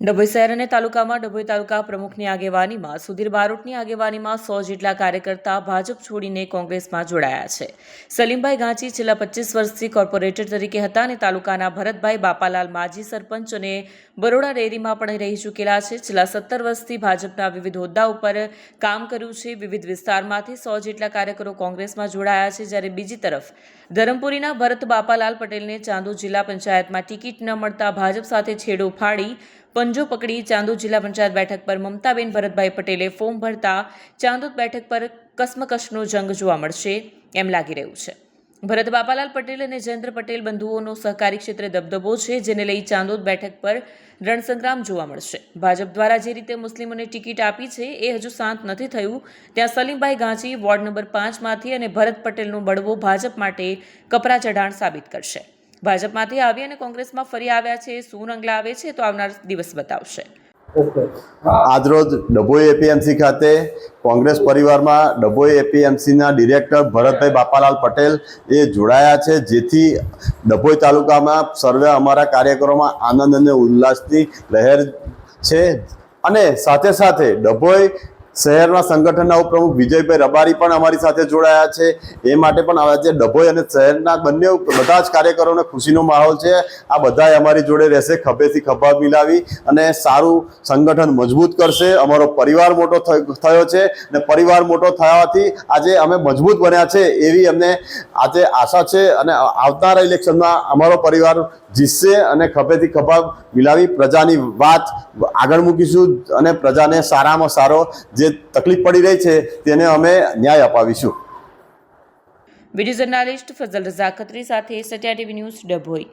ડભોઈ શહેર અને તાલુકામાં ડભોઈ તાલુકા પ્રમુખની આગેવાનીમાં સુધીર બારોટની આગેવાનીમાં 100 જેટલા કાર્યકર્તા ભાજપ છોડીને કોંગ્રેસમાં જોડાયા છે. સલીમભાઈ ગાંચી છેલ્લા 25 વર્ષથી કોર્પોરેટર તરીકે હતા અને તાલુકાના ભરતભાઈ બાપાલાલ માજી સરપંચ અને બરોડા ડેરીમાં પણ રહી ચૂકેલા છે. છેલ્લા 17 વર્ષથી ભાજપના વિવિધ હોદ્દા ઉપર કામ કર્યું છે. વિવિધ વિસ્તારમાંથી 100 જેટલા કાર્યકરો કોંગ્રેસમાં જોડાયા છે. જ્યારે બીજી તરફ ધરમપુરીના ભરત બાપાલાલ પટેલને ચાંદોદ જિલ્લા પંચાયતમાં ટિકિટ ન મળતા ભાજપ સાથે છેડો ફાડી પંજો પકડી ચાંદોદ જિલ્લા પંચાયત બેઠક પર મમતાબેન ભરતભાઈ પટેલે ફોર્મ ભરતા ચાંદોદ બેઠક પર કસમકસનો જંગ જોવા મળશે એમ લાગી રહ્યું છે. ભરત બાપાલાલ પટેલ અને જયેન્દ્ર પટેલ બંધુઓનો સહકારી ક્ષેત્રે દબદબો છે, જેને લઈ ચાંદોદ બેઠક પર રણસંગ્રામ જોવા મળશે. ભાજપ દ્વારા જે રીતે મુસ્લિમોને ટિકિટ આપી છે એ હજુ શાંત નથી થયું. ત્યાં સલીમભાઈ ગાંચી વોર્ડ નંબર 5માંથી અને ભરત પટેલનો બળવો ભાજપ માટે કપરા ચઢાણ સાબિત કરશે. ભાજપમાંથી આવી અને કોંગ્રેસમાં ફરી આવ્યા છે, શું રંગ લાવે છે તો આવનાર દિવસ બતાવશે. આજરોજ ડભોઈ એપીએમસી ખાતે કોંગ્રેસ પરિવારમાં ડભોઈ એપીએમસીના ડિરેક્ટર ભરતભાઈ બાપાલાલ પટેલ એ જોડાયા છે, જેથી ડભોઈ તાલુકામાં સર્વે અમારા કાર્યકરોમાં આનંદ અને ઉલ્લાસની લહેર છે. અને સાથે સાથે ડભોઈ શહેરના સંગઠનના ઉપપ્રમુખ વિજયભાઈ રબારી પણ અમારી સાથે જોડાયા છે. એ માટે પણ આજે ડભોઈ અને શહેરના બધા જ કાર્યકરોને ખુશીનો માહોલ છે. આ બધાએ અમારી જોડે રહેશે, ખભેથી ખભા મિલાવી અને સારું સંગઠન મજબૂત કરશે. અમારો પરિવાર મોટો થયો છે અને પરિવાર મોટો થવાથી આજે અમે મજબૂત બન્યા છે એવી અમને આજે આશા છે. અને આવનારા ઇલેક્શનમાં અમારો પરિવાર જીતશે અને ખભેથી ખભા મિલાવી પ્રજાની વાત આગળ મૂકીશું અને પ્રજાને સારામાં સારો જે તકલીફ પડી રહી છે તેને અમે ન્યાય અપાવીશું. વિડીયો જર્નાલિસ્ટ ફઝલ રઝા ખત્રી સાથે સત્યા ટીવી ન્યૂઝ ડભોઈ.